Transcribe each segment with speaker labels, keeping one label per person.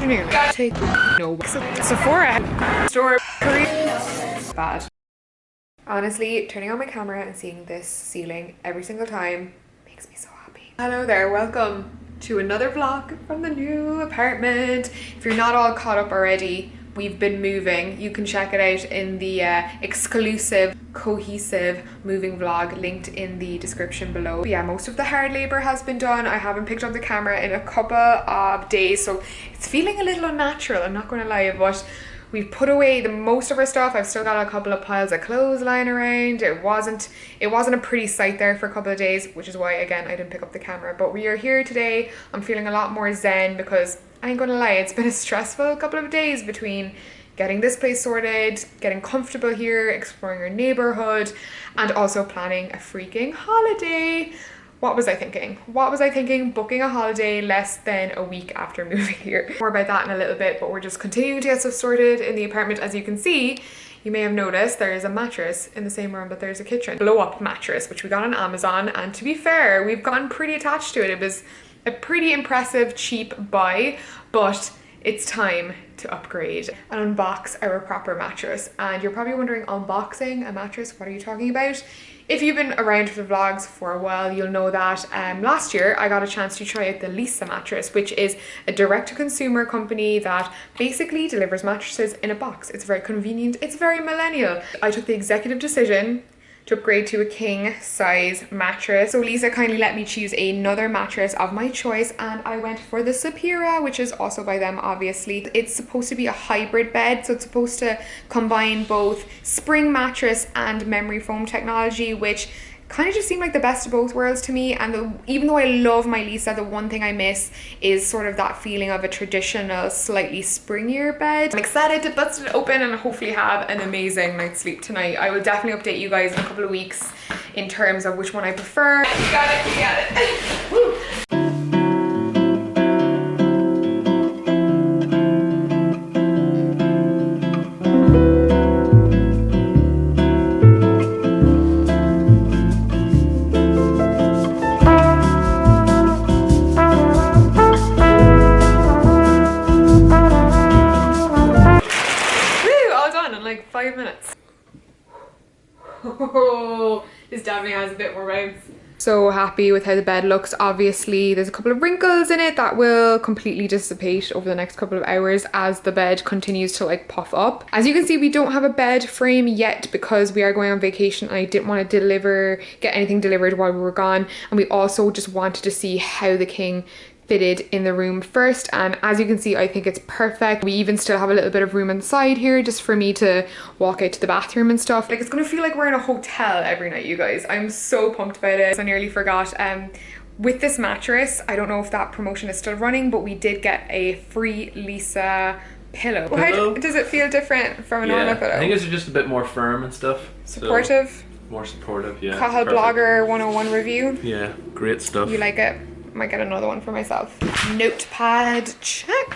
Speaker 1: afternoon. Take no Sephora store. Bad. Honestly, turning on my camera and seeing this ceiling every single time makes me so happy. Hello there, welcome to another vlog from the new apartment. If you're not all caught up already, we've been moving. You can check it out in the exclusive, cohesive moving vlog linked in the description below. But yeah, most of the hard labor has been done. I haven't picked up the camera in a couple of days, so it's feeling a little unnatural, I'm not gonna lie, but we've put away the most of our stuff. I've still got a couple of piles of clothes lying around. It wasn't a pretty sight there for a couple of days, which is why, again, I didn't pick up the camera. But we are here today. I'm feeling a lot more zen because I ain't gonna lie, it's been a stressful couple of days between getting this place sorted, getting comfortable here, exploring our neighborhood, and also planning a freaking holiday. What was I thinking? What was I thinking? Booking a holiday less than a week after moving here. More about that in a little bit, but we're just continuing to get stuff sorted in the apartment. As you can see, you may have noticed there is a mattress in the same room, but there's a kitchen. Blow-up mattress, which we got on Amazon, and to be fair, we've gotten pretty attached to it. It was a pretty impressive, cheap buy, but it's time to upgrade and unbox our proper mattress. And you're probably wondering, unboxing a mattress, what are you talking about? If you've been around for the vlogs for a while, you'll know that last year I got a chance to try out the Lisa mattress, which is a direct-to-consumer company that basically delivers mattresses in a box. It's very convenient, it's very millennial. I took the executive decision to upgrade to a king size mattress. So Lisa kindly let me choose another mattress of my choice, and I went for the Sapira, which is also by them, obviously. It's supposed to be a hybrid bed, so it's supposed to combine both spring mattress and memory foam technology, which kind of just seemed like the best of both worlds to me. And even though I love my Lisa, the one thing I miss is sort of that feeling of a traditional, slightly springier bed. I'm excited to bust it open and hopefully have an amazing night's sleep tonight. I will definitely update you guys in a couple of weeks in terms of which one I prefer. You got it, you got it. Woo. Like 5 minutes. Oh, this definitely has a bit more bounce. So happy with how the bed looks. Obviously there's a couple of wrinkles in it that will completely dissipate over the next couple of hours as the bed continues to like puff up. As you can see, we don't have a bed frame yet because we are going on vacation and I didn't want to get anything delivered while we were gone, and we also just wanted to see how the king fitted in the room first, and as you can see, I think it's perfect. We even still have a little bit of room inside here just for me to walk out to the bathroom and stuff. Like, it's gonna feel like we're in a hotel every night, you guys. I'm so pumped about it. I nearly forgot, with this mattress, I don't know if that promotion is still running, but we did get a free Lisa pillow. How does it feel different from a normal pillow?
Speaker 2: I think it's just a bit more firm and stuff.
Speaker 1: Supportive?
Speaker 2: So, more supportive, yeah.
Speaker 1: Collab Blogger 101 review.
Speaker 2: Yeah, great stuff.
Speaker 1: You like it? Might get another one for myself. Notepad, check.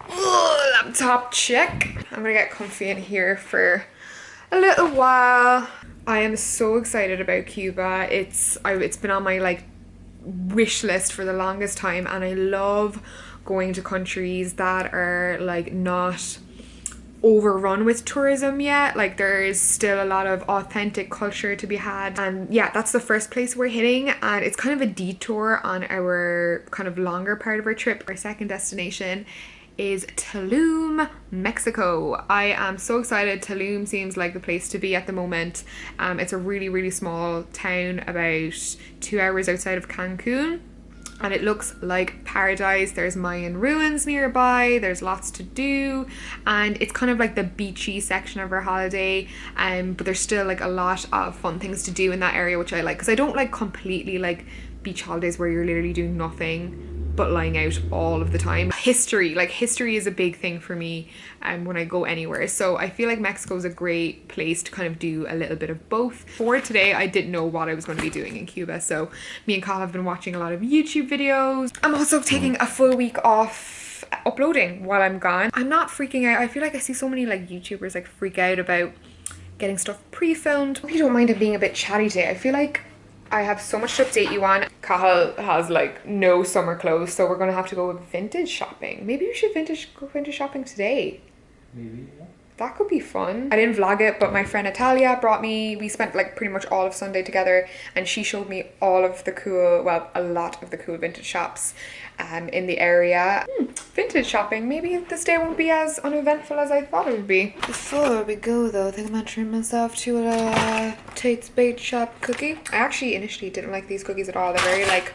Speaker 1: Ooh, laptop, check. I'm gonna get comfy in here for a little while. I am so excited about Cuba. It's been on my like wish list for the longest time, and I love going to countries that are like not overrun with tourism yet. Like, there is still a lot of authentic culture to be had, and yeah, that's the first place we're hitting, and it's kind of a detour on our kind of longer part of our trip. Our second destination is Tulum, Mexico. I am so excited. Tulum seems like the place to be at the moment. It's a really small town about 2 hours outside of Cancun, and it looks like paradise. There's Mayan ruins nearby, there's lots to do, and it's kind of like the beachy section of our holiday, but there's still like a lot of fun things to do in that area, which I like, because I don't like completely like beach holidays where you're literally doing nothing but lying out all of the time. History is a big thing for me when I go anywhere, so I feel like Mexico is a great place to kind of do a little bit of both. For today, I didn't know what I was going to be doing in Cuba, so me and Kyle have been watching a lot of YouTube videos. I'm also taking a full week off uploading while I'm gone. I'm not freaking out. I feel like I see so many like YouTubers like freak out about getting stuff pre-filmed. I don't mind it being a bit chatty today. I feel like I have so much to update you on. Cathal has like no summer clothes, so we're gonna have to go vintage shopping. Maybe we should go vintage shopping today.
Speaker 2: Maybe, yeah.
Speaker 1: That could be fun. I didn't vlog it, but my friend Natalia we spent like pretty much all of Sunday together, and she showed me all of the cool, well, a lot of the cool vintage shops in the area. Vintage shopping. Maybe this day won't be as uneventful as I thought it would be. Before we go though, I think I'm gonna treat myself to a Tate's Bake Shop cookie. I actually initially didn't like these cookies at all. They're very like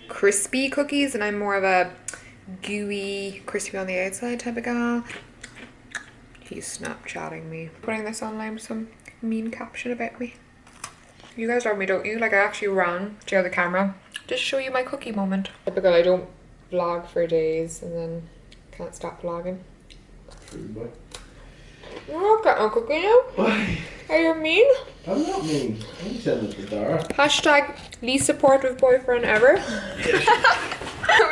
Speaker 1: crispy cookies, and I'm more of a gooey, crispy on the outside type of gal. He's Snapchatting me. Putting this online with some mean caption about me. You guys love me, don't you? Like, I actually ran to the camera just show you my cookie moment. Typical, I don't vlog for days and then can't stop vlogging.
Speaker 2: Food boy.
Speaker 1: Oh, I've got no cookie now.
Speaker 2: Why?
Speaker 1: Are you mean?
Speaker 2: I'm not mean. I'm sending it to Dara.
Speaker 1: Hashtag least supportive boyfriend ever.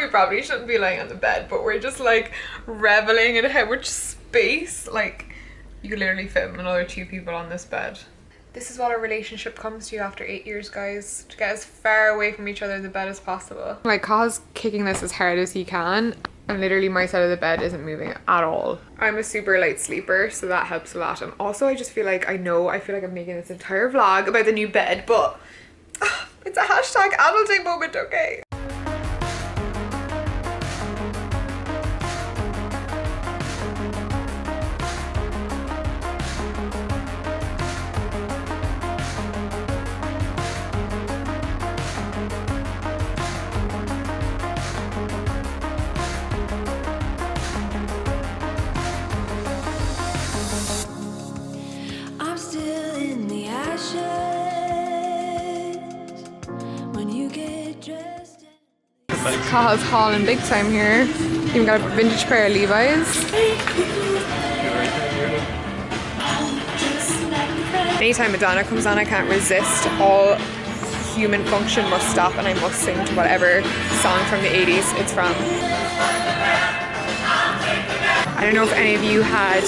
Speaker 1: We probably shouldn't be lying on the bed, but we're just like reveling in how much space, like you could literally fit another 2 people on this bed. This is what a relationship comes to after 8 years, guys. To get as far away from each other the bed as possible. My Ca's kicking this as hard as he can, and literally my side of the bed isn't moving at all. I'm a super light sleeper, so that helps a lot. And also I just feel like I feel like I'm making this entire vlog about the new bed, but it's a hashtag adulting moment, okay? Ca's hauling big time here. Even got a vintage pair of Levi's. Anytime Madonna comes on, I can't resist. All human function must stop and I must sing to whatever song from the 80s it's from. I don't know if any of you had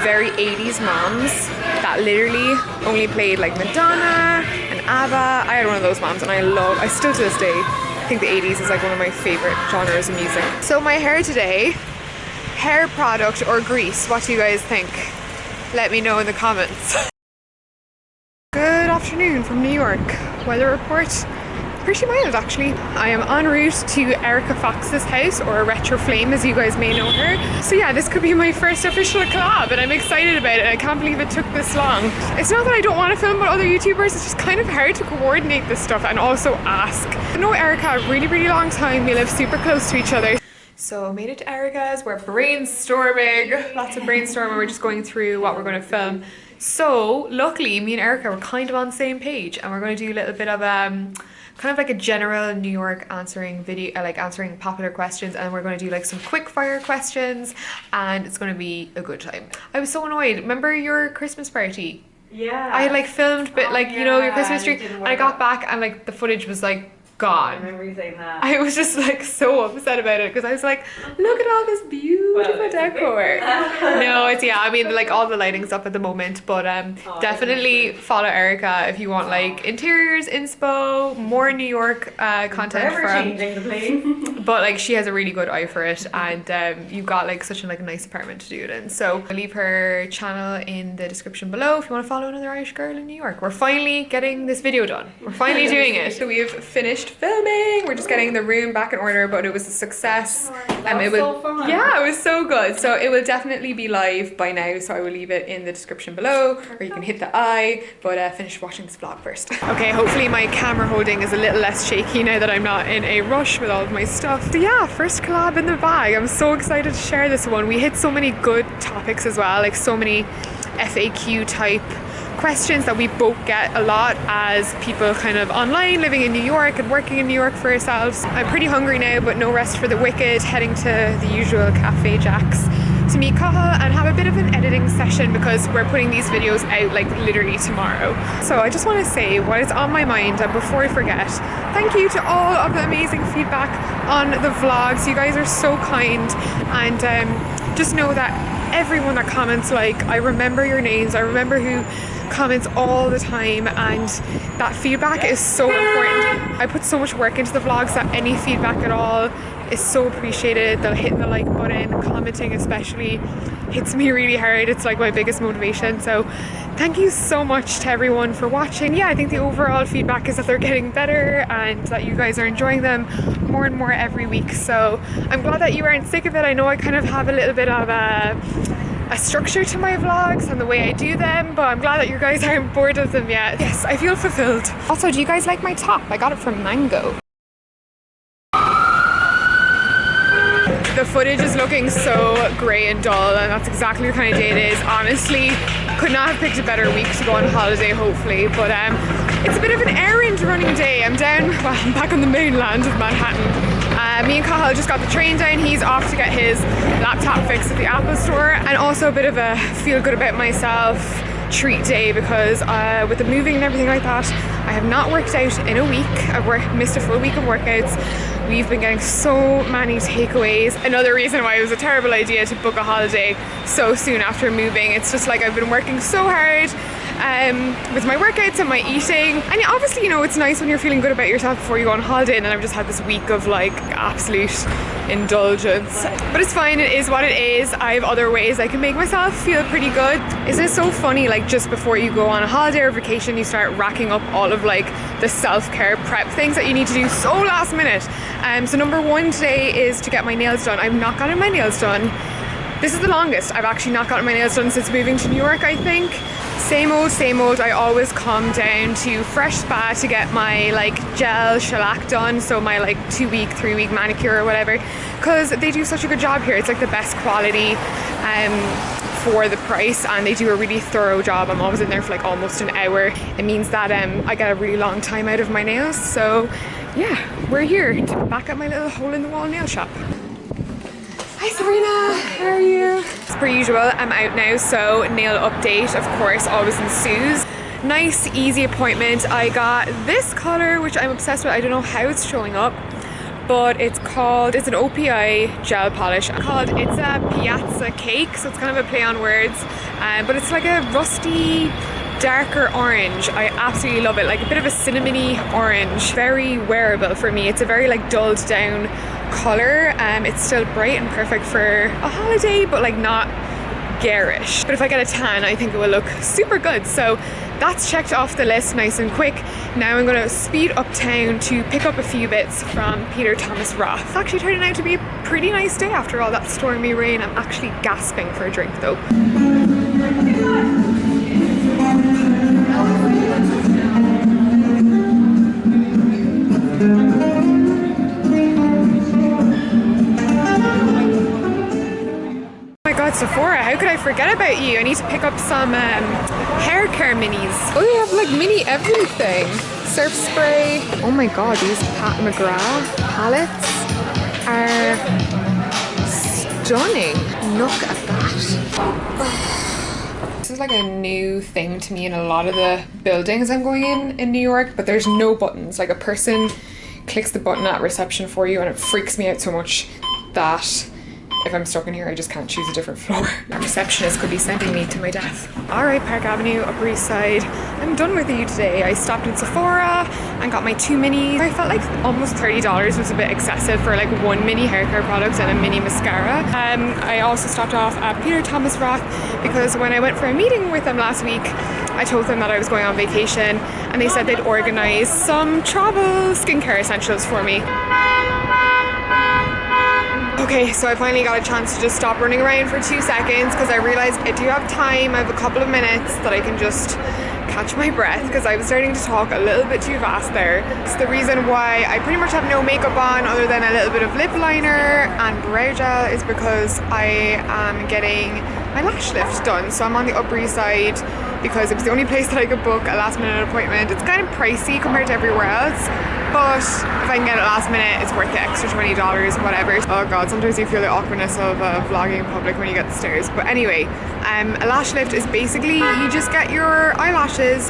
Speaker 1: very 80s moms that literally only played like Madonna and ABBA. I had one of those moms and I still to this day, I think the 80s is like one of my favorite genres of music. So my hair today, hair product or grease, what do you guys think? Let me know in the comments. Good afternoon from New York. Weather report, pretty mild actually. I am en route to Erika Fox's house, or Retro Flame as you guys may know her. So yeah, this could be my first official collab and I'm excited about it. I can't believe it took this long. It's not that I don't want to film with other YouTubers, it's just kind of hard to coordinate this stuff and also ask. I know Erika a really, really long time. We live super close to each other. So made it to Erika's, we're brainstorming, lots of brainstorming. We're just going through what we're going to film. So luckily me and Erika were kind of on the same page and we're going to do a little bit of kind of like a general New York answering video, like answering popular questions, and we're going to do like some quick fire questions and it's going to be a good time. I was so annoyed. Remember your Christmas party?
Speaker 3: Yeah.
Speaker 1: I had like filmed but like you know your Christmas tree and I got back and like the footage was like gone.
Speaker 3: I remember you saying that.
Speaker 1: I was just like so upset about it because I was like, look at all this beautiful decor. No, it's I mean like all the lighting's up at the moment, but definitely follow Erika if you want like interiors, inspo, more New York content
Speaker 3: Forever changing the plane.
Speaker 1: But like she has a really good eye for it, and you've got like such a like nice apartment to do it in. So I'll leave her channel in the description below if you want to follow another Irish girl in New York. We're finally getting this video done. We're finally doing it. So we have finished filming. We're just getting the room back in order, but it was a success.
Speaker 3: That was so fun.
Speaker 1: Yeah, it was so good. So it will definitely be live by now, so I will leave it in the description below, or you can hit the I, but finish watching this vlog first. Okay, hopefully my camera holding is a little less shaky now that I'm not in a rush with all of my stuff. So yeah, first collab in the bag. I'm so excited to share this one. We hit so many good topics as well, like so many FAQ type questions that we both get a lot as people kind of online living in New York and working in New York for ourselves. I'm pretty hungry now, but no rest for the wicked, heading to the usual Cafe Jack's to meet Cathal and have a bit of an editing session because we're putting these videos out like literally tomorrow. So I just want to say what is on my mind, and before I forget, thank you to all of the amazing feedback on the vlogs. You guys are so kind, and just know that everyone that comments, like, I remember your names, I remember who comments all the time, and that feedback is so important. I put so much work into the vlogs that any feedback at all is so appreciated. The hitting the like button, commenting especially, hits me really hard. It's like my biggest motivation. So thank you so much to everyone for watching. Yeah, I think the overall feedback is that they're getting better and that you guys are enjoying them more and more every week. So I'm glad that you aren't sick of it. I know I kind of have a little bit of a structure to my vlogs and the way I do them, but I'm glad that you guys aren't bored of them yet. Yes, I feel fulfilled. Also, do you guys like my top? I got it from Mango. The footage is looking so grey and dull, and that's exactly the kind of day it is. Honestly, could not have picked a better week to go on holiday, hopefully, but it's a bit of an errand running day. I'm back on the mainland of Manhattan. Me and Cahill just got the train down. He's off to get his laptop fixed at the Apple store, and also a bit of a feel good about myself treat day because with the moving and everything like that, I have not worked out in a week. I've missed a full week of workouts. We've been getting so many takeaways. Another reason why it was a terrible idea to book a holiday so soon after moving. It's just like I've been working so hard with my workouts and my eating, and obviously, you know, it's nice when you're feeling good about yourself before you go on holiday, and then I've just had this week of like absolute indulgence. But it's fine, it is what it is. I have other ways I can make myself feel pretty good. Isn't it so funny, like just before you go on a holiday or vacation, you start racking up all of like the self-care prep things that you need to do so last minute. So number one today is to get my nails done. I've not gotten my nails done. This is the longest I've actually not gotten my nails done since moving to New York, I think. Same old, same old. I always come down to Fresh Spa to get my like gel shellac done, so my like 2-week, 3-week manicure or whatever, because they do such a good job here. It's like the best quality for the price, and they do a really thorough job. I'm always in there for like almost an hour. It means that I get a really long time out of my nails. So yeah, we're here back at my little hole in the wall nail shop. Hi Sabrina, how are you? As per usual, I'm out now, so nail update of course always ensues. Nice easy appointment. I got this colour which I'm obsessed with. I don't know how it's showing up, but it's an OPI gel polish. It's a Piazza cake, so it's kind of a play on words, but it's like a rusty darker orange. I absolutely love it, like a bit of a cinnamony orange. Very wearable for me. It's a very like dulled down colour. It's still bright and perfect for a holiday, but like not garish. But if I get a tan, I think it will look super good. So that's checked off the list nice and quick. Now I'm going to speed uptown to pick up a few bits from Peter Thomas Roth. It's actually turning out to be a pretty nice day after all that stormy rain. I'm actually gasping for a drink though. Sephora, how could I forget about you? I need to pick up some hair care minis. Oh, they have like mini everything. Surf spray. Oh my god, these Pat McGrath palettes are stunning. Look at that. This is like a new thing to me in a lot of the buildings I'm going in New York, but there's no buttons. Like a person clicks the button at reception for you, and it freaks me out so much that if I'm stuck in here, I just can't choose a different floor. That receptionist could be sending me to my death. All right, Park Avenue, Upper East Side. I'm done with you today. I stopped in Sephora and got my 2 minis. I felt like almost $30 was a bit excessive for like 1 mini hair care product and a mini mascara. I also stopped off at Peter Thomas Roth because when I went for a meeting with them last week, I told them that I was going on vacation, and they said they'd organize some travel skincare essentials for me. Okay, so I finally got a chance to just stop running around for 2 seconds because I realized I do have time. I have a couple of minutes that I can just catch my breath because I was starting to talk a little bit too fast there. It's the reason why I pretty much have no makeup on other than a little bit of lip liner and brow gel is because I am getting my lash lift done. So I'm on the Upper East Side because it was the only place that I could book a last minute appointment. It's kind of pricey compared to everywhere else, but if I can get it last minute, it's worth the extra $20, whatever. Oh god, sometimes you feel the awkwardness of vlogging in public when you get the stairs. But anyway, a lash lift is basically you just get your eyelashes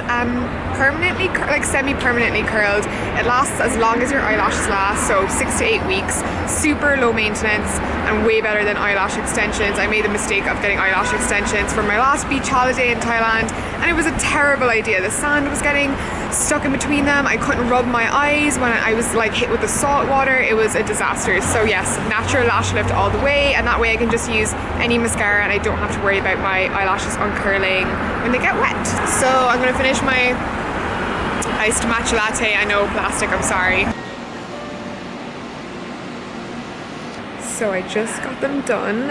Speaker 1: permanently, like semi-permanently curled. It lasts as long as your eyelashes last, so 6 to 8 weeks. Super low maintenance and way better than eyelash extensions. I made the mistake of getting eyelash extensions for my last beach holiday in Thailand, and it was a terrible idea. The sand was getting stuck in between them. I couldn't rub my eyes when I was like hit with the salt water. It was a disaster. So yes, natural lash lift all the way, and that way I can just use any mascara and I don't have to worry about my eyelashes uncurling when they get wet. So I'm gonna finish my iced matcha latte. I know, plastic, I'm sorry. So I just got them done.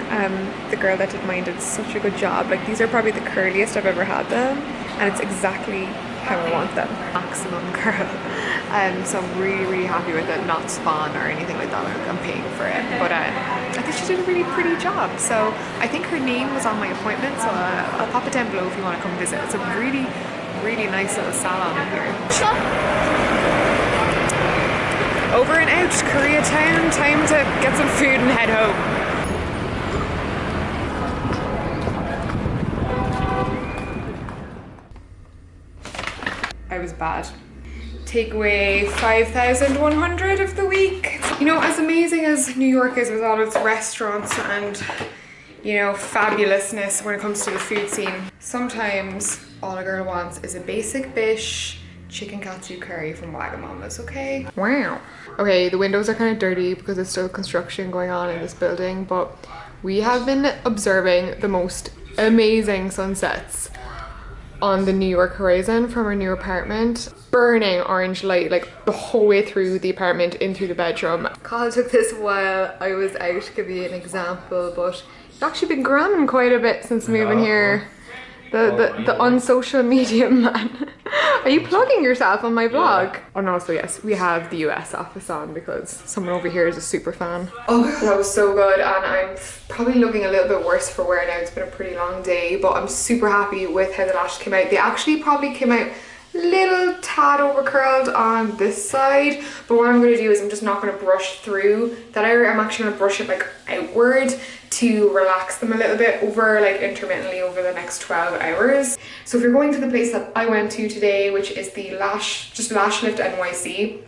Speaker 1: The girl that did mine did such a good job. Like, these are probably the curliest I've ever had them, and it's exactly how I want them. Maximum curl. So I'm really happy with it. Not spawn or anything like that. I'm paying for it, but I think she did a really pretty job. So I think her name was on my appointment, so I'll pop it down below if you want to come visit. It's a really nice little salon in here. Over and out, Koreatown. Time to get some food and head home. I was bad. Takeaway 5,100 of the week. You know, as amazing as New York is with all its restaurants and, you know, fabulousness when it comes to the food scene, sometimes all a girl wants is a basic bish chicken katsu curry from Wagamama's, okay? Wow. Okay, the windows are kind of dirty because there's still construction going on in this building, but we have been observing the most amazing sunsets on the New York horizon from our new apartment. Burning orange light like the whole way through the apartment, in through the bedroom. Carl took this while I was out to give you an example, but you've actually been gramming quite a bit since moving here. The unsocial media man. Are you plugging yourself on my vlog? Yeah. Oh no, so yes, we have the US office on because someone over here is a super fan. Oh, that was so good, and I'm probably looking a little bit worse for wear now. It's been a pretty long day, but I'm super happy with how the lashes came out. They actually probably came out little tad over curled on this side, but what I'm going to do is I'm just not going to brush through that area. I'm actually going to brush it like outward to relax them a little bit over like intermittently over the next 12 hours. So if you're going to the place that I went to today, which is the Lash Lift NYC,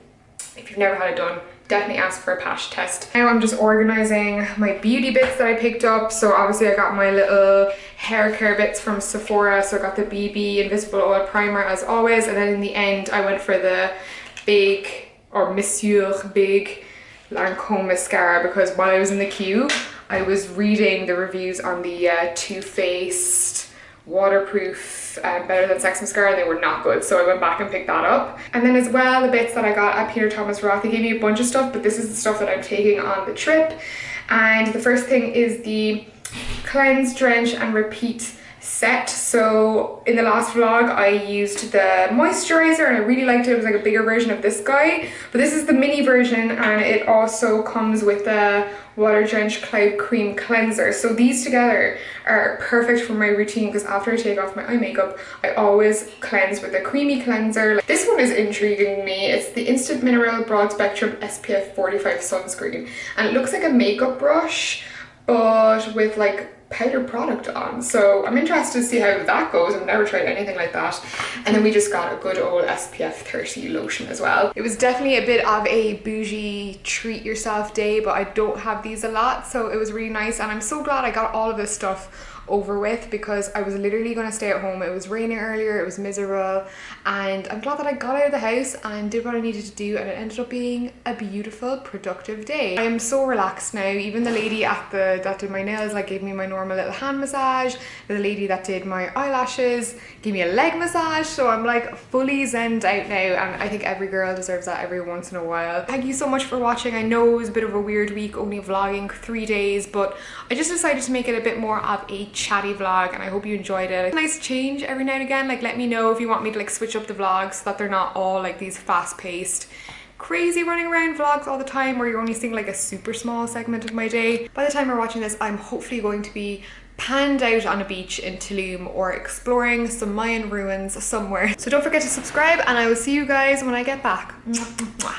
Speaker 1: if you've never had it done, definitely ask for a patch test. Now I'm just organizing my beauty bits that I picked up. So obviously I got my little hair care bits from Sephora. So I got the BB Invisible Oil Primer as always, and then in the end I went for the big, or Monsieur Big Lancome mascara, because while I was in the queue I was reading the reviews on the Too Faced waterproof Better Than Sex mascara, and they were not good, so I went back and picked that up. And then as well, the bits that I got at Peter Thomas Roth, they gave me a bunch of stuff, but this is the stuff that I'm taking on the trip. And the first thing is the Cleanse, Drench and Repeat set. So in the last vlog I used the moisturizer and I really liked it. It was like a bigger version of this guy, but this is the mini version, and it also comes with the Water Drenched Cloud Cream Cleanser. So these together are perfect for my routine, because after I take off my eye makeup I always cleanse with a creamy cleanser. This one is intriguing me. It's the Instant Mineral Broad Spectrum SPF 45 sunscreen, and it looks like a makeup brush but with like powder product on, so I'm interested to see how that goes. I've never tried anything like that. And then we just got a good old SPF 30 lotion as well. It was definitely a bit of a bougie treat yourself day, but I don't have these a lot, so it was really nice, and I'm so glad I got all of this stuff over with, because I was literally going to stay at home. It was raining earlier, it was miserable, and I'm glad that I got out of the house and did what I needed to do, and it ended up being a beautiful, productive day. I am so relaxed now. Even the lady that did my nails like gave me my normal little hand massage. The lady that did my eyelashes gave me a leg massage, so I'm like fully zenned out now, and I think every girl deserves that every once in a while. Thank you so much for watching. I know it was a bit of a weird week, only vlogging 3 days, but I just decided to make it a bit more of a chatty vlog, and I hope you enjoyed it. A nice change every now and again. Like, let me know if you want me to like switch up the vlogs so that they're not all like these fast-paced crazy running around vlogs all the time where you're only seeing like a super small segment of my day. By the time you're watching this, I'm hopefully going to be panned out on a beach in Tulum or exploring some Mayan ruins somewhere. So don't forget to subscribe, and I will see you guys when I get back. Mwah, mwah.